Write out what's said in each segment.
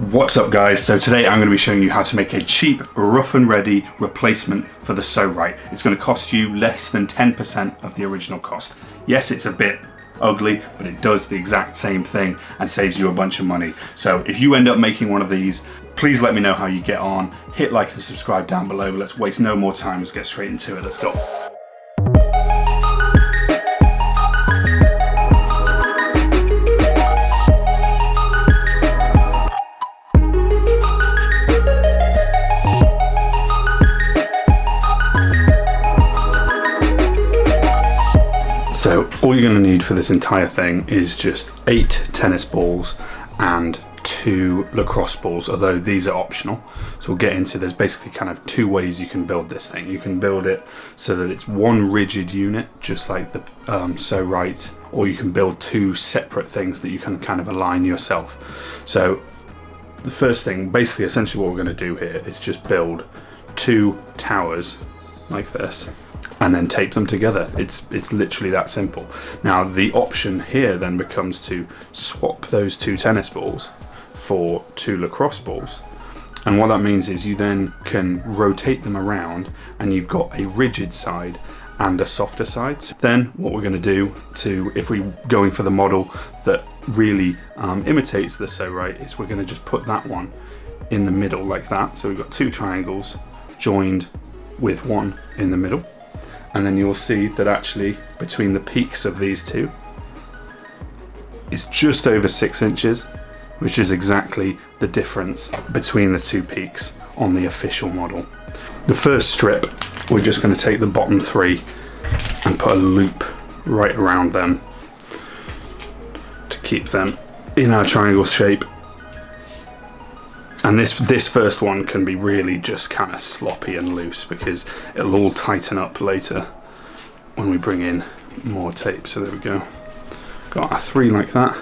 What's up guys, so today I'm going to be showing you how to make a cheap, rough and ready replacement for the PSO-Rite. It's going to cost you less than 10% of the original cost. Yes, it's a bit ugly, but it does the exact same thing and saves you a bunch of money. So if you end up making one of these, please let me know how you get on. Hit like and subscribe down below. Let's waste no more time, let's get straight into it. Let's go. So all you're going to need for this entire thing is just 8 tennis balls and 2 lacrosse balls, although these are optional. So we'll get into, there's basically kind of 2 ways you can build this thing. You can build it so that it's one rigid unit, just like the PSO-Rite, or you can build 2 separate things that you can kind of align yourself. So the first thing, basically essentially what we're going to do here is just build 2 towers like this, and then tape them together. It's literally that simple. Now the option here then becomes to swap those 2 tennis balls for 2 lacrosse balls, and what that means is you then can rotate them around and you've got a rigid side and a softer side. So then what we're going to do if we're going for the model that really imitates the PSO-Rite is we're going to just put that one in the middle like that. So we've got 2 triangles joined with 1 in the middle. And then you'll see that actually between the peaks of these 2 is just over 6 inches, which is exactly the difference between the 2 peaks on the official model. The first strip, we're just going to take the bottom 3 and put a loop right around them to keep them in our triangle shape. And this first one can be really just kind of sloppy and loose because it'll all tighten up later when we bring in more tape. So there we go. Got our 3 like that,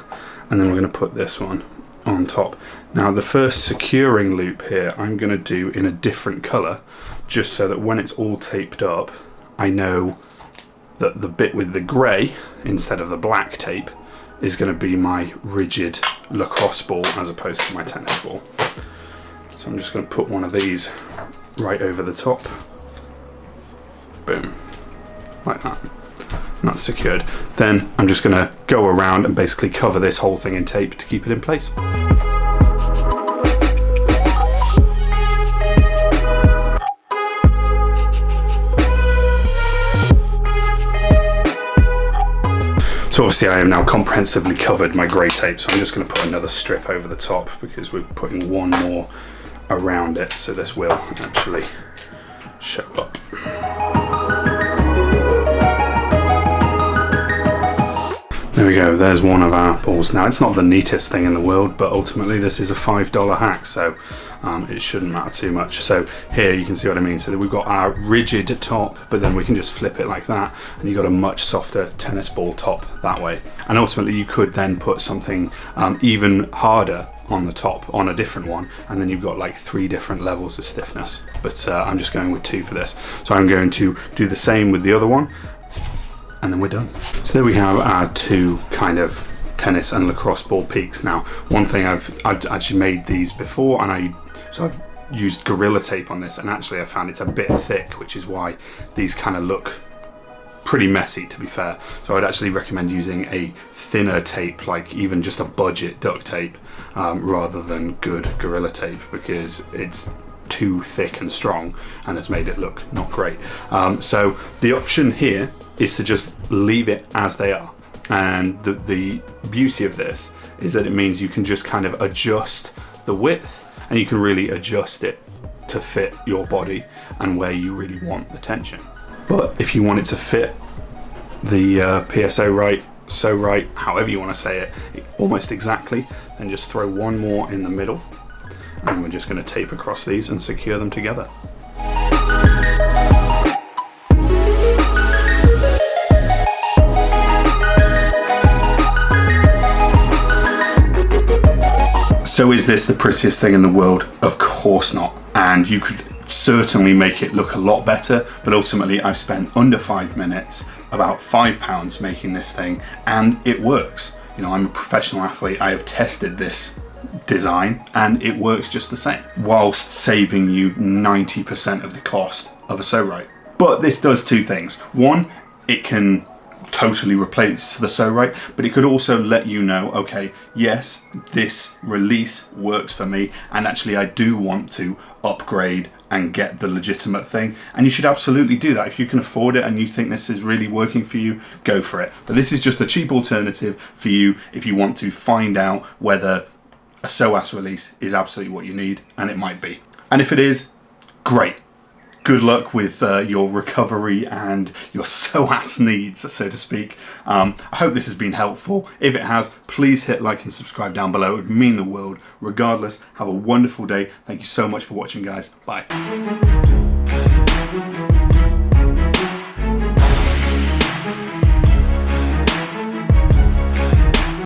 and then we're going to put this one on top. Now the first securing loop here I'm going to do in a different colour, just so that when it's all taped up I know that the bit with the grey instead of the black tape is going to be my rigid lacrosse ball as opposed to my tennis ball. So I'm just going to put one of these right over the top. Boom. Like that. And that's secured. Then I'm just going to go around and basically cover this whole thing in tape to keep it in place. So obviously I have now comprehensively covered my grey tape, so I'm just going to put another strip over the top because we're putting one more around it, so this will actually show up. There we go, there's one of our balls. Now it's not the neatest thing in the world, but ultimately this is a $5 hack, so it shouldn't matter too much. So here you can see what I mean. So that we've got our rigid top, but then we can just flip it like that, and you've got a much softer tennis ball top that way. And ultimately you could then put something even harder on the top on a different one, and then you've got like 3 different levels of stiffness. But I'm just going with 2 for this. So I'm going to do the same with the other one, and then we're done. So there we have our 2 kind of tennis and lacrosse ball peaks. Now one thing I've actually made these before, and I've used Gorilla Tape on this, and actually I found it's a bit thick, which is why these kind of look pretty messy, to be fair. So I'd actually recommend using a thinner tape, like even just a budget duct tape, rather than good Gorilla Tape, because it's too thick and strong and it's made it look not great. So the option here is to just leave it as they are, and the beauty of this is that it means you can just kind of adjust the width, and you can really adjust it to fit your body and where you really want the tension. But if you want it to fit the PSO-Rite, PSO-Rite, however you want to say it, almost exactly, then just throw one more in the middle, and we're just going to tape across these and secure them together. So is this the prettiest thing in the world? Of course not. And you could certainly make it look a lot better, but ultimately I've spent under 5 minutes, about £5 making this thing, and it works. You know, I'm a professional athlete. I have tested this design, and it works just the same, whilst saving you 90% of the cost of a PSO-Rite. But this does two things. One, it can totally replace the PSO-Rite, but it could also let you know, okay, yes, this release works for me, and actually I do want to upgrade and get the legitimate thing. And you should absolutely do that. If you can afford it and you think this is really working for you, go for it. But this is just a cheap alternative for you if you want to find out whether a SOAS release is absolutely what you need, and it might be. And if it is, great. Good luck with your recovery and your SOAS needs, so to speak. I hope this has been helpful. If it has, please hit like and subscribe down below. It would mean the world. Regardless, have a wonderful day. Thank you so much for watching, guys. Bye.